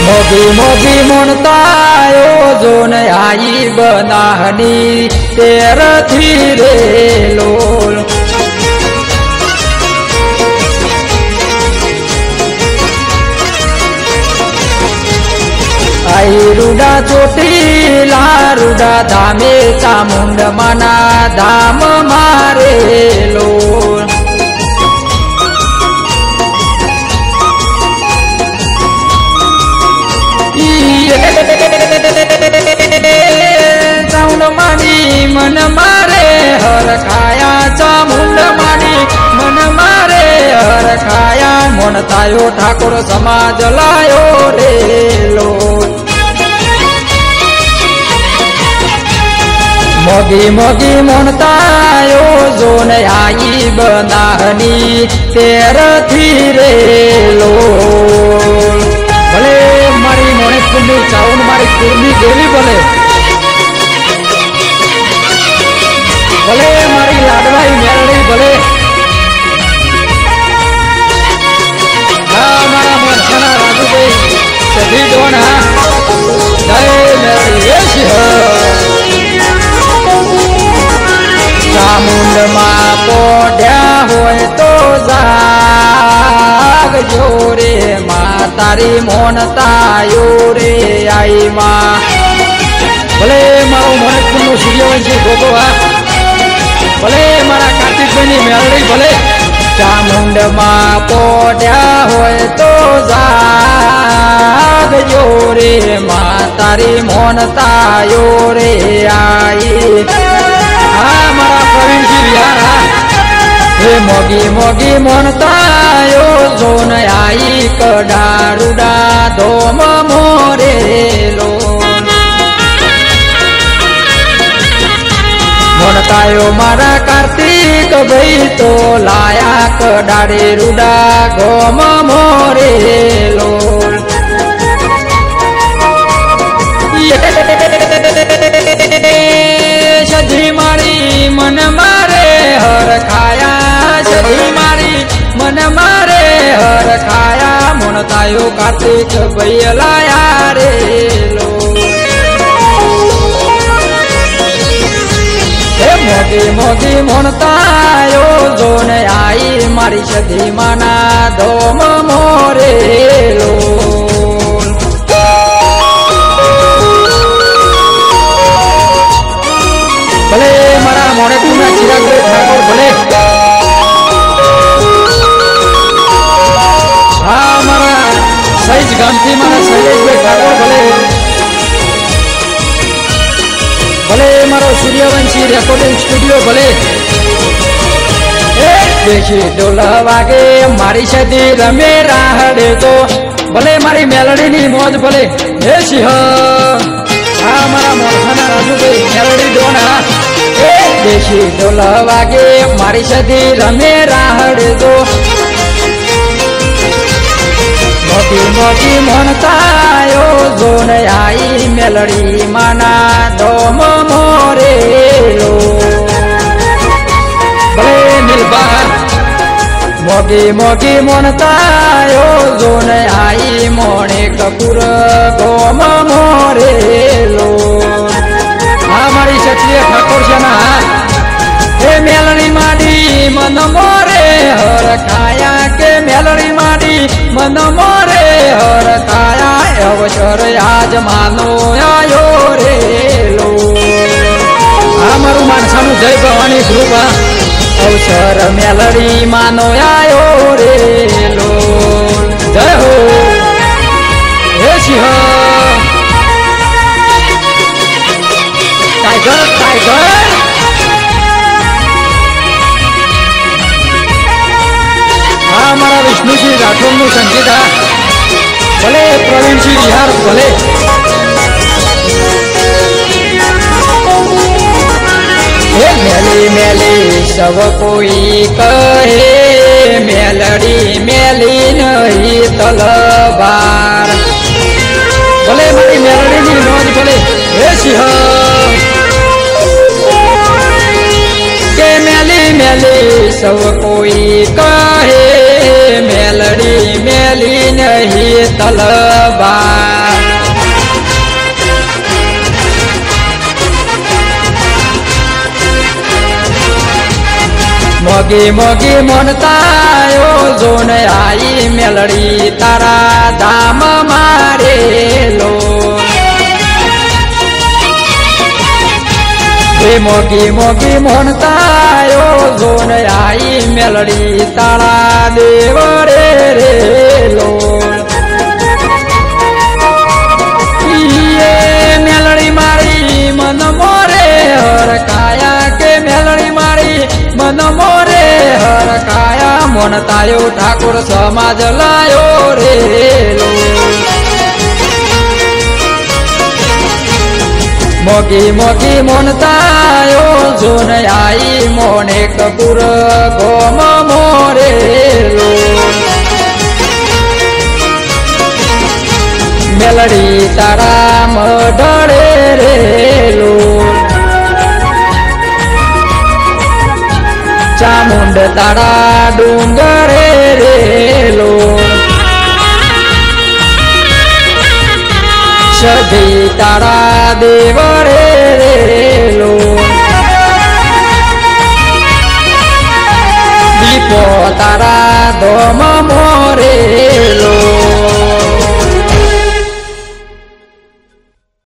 मोगी मोगी मुनतायो zone I बनाहनी तेर धीरे लोल आई रुडा चोटीला रुडा धामे चामुंड मना धाम मारे लोल चामुंड मानी मन मारे हर खाया चामुंड मानी मन मारे हर खाया मन तायो ठाकुर समाज लायो रे लो मोगी मोगी मन तायो जोन आई बनाहनी तेर धीरे लो भले मारी मोने कुंडी चाउन मारी कुर्मी देवी बोले भले मारी लाडवाई मेलड़ी बोले हाँ मारा मनसना राजू भाई सभी दोन जय मेलड़ी चामुंड मा पोढ़्या होय तो जाग जोरे मा तारी मोनतायो रे आई माँ भले मारो मोने कुंडू सूर्यवंशी गोगो भले मारा कार्तिक बनी मेलड़ी भले चामुंड मा पोढ़्या होय तो जाग जोरे मा तारी मोनतायो रे आई हाँ मारा प्रवीण जी बिहार हे मोगी मोगी मोनतायो जोन आई कडारुडा धोम मोरे लो मोनतायो मारा कार्तिक भाई तो लाया कडारे रुडा घोम मोरे लो सधी मारी मन मारे हर खाया सधी मारी मन मारे हर खाया मोनतायो कार्तिक भैया रे लो हे मोगी मोगी मोनतायो जोन आई मारी सधी माना धोम मोरे लो भले मारा मोने कुना चिराग ठाकुर भले हाँ मारा सही गांधी मारा शैलेश भाई ठाकुर भले भले मारो सूर्यवंशी रेकॉर्डिंग स्टूडियो भले देखी डोला वागे मारी सदी रमे राहड़े तो भले मारी मेलडी नी मौज भले हे सिंह हाँ मारा मोरखाना राजू भाई मेलडी दोना देशी डोला वागे मारी सदी रमे राहड़े दो मोगी मोगी मोनतायो जोन आई मेलड़ी माना धोम मोरे लो भले मिलबा मोगी मोगी मोनतायो जोन आई मोने कपूर घोम मोरे लो हमारी क्षत्रिय ठाकुर जना हे मेलड़ी माडी मन मोरे हर खाया के मेलड़ी माडी मन मोरे हर खाया अवसर आज मानो आयो रे लो हमारू मानसानु जय भवानी ग्रुप अवसर मेलड़ी मानो आयो रे लो जय हो हे सिंह टाइगर टाइगर हाँ हमारा विष्णु जी राठौर नु संगीत ભલે પ્રવીણ સિંહ યાર ભલે मेली मेली सब कोई कहे मेलड़ी मेली नहीं तलवार भले मारी मेलड़ी नी नोंध भले हे सिंह के मेली मेली सब कोई कहे मेलड़ी मेली नहीं तलवार मोगी मोगी मनतायो जोन आई मेलड़ी तारा धाम मारे लो मोगी मोगी मनतायो जोन आई मेलड़ी तारा देवरे रे लो ये मेलड़ी मारी मन मोरे हर काया के मेलड़ी मारी मन मोरे हर काया मनतायो ठाकुर समाज लायो रे लो मोगी मोगी मनतायो जोन आई मोने कपूर गोम मोरे लो मेलड़ी तारा मडरे रे लो चामुंड तारा डूंगरे रे लो सदी तारा देवरे रे लो दीपो तारा धोम मोरे लो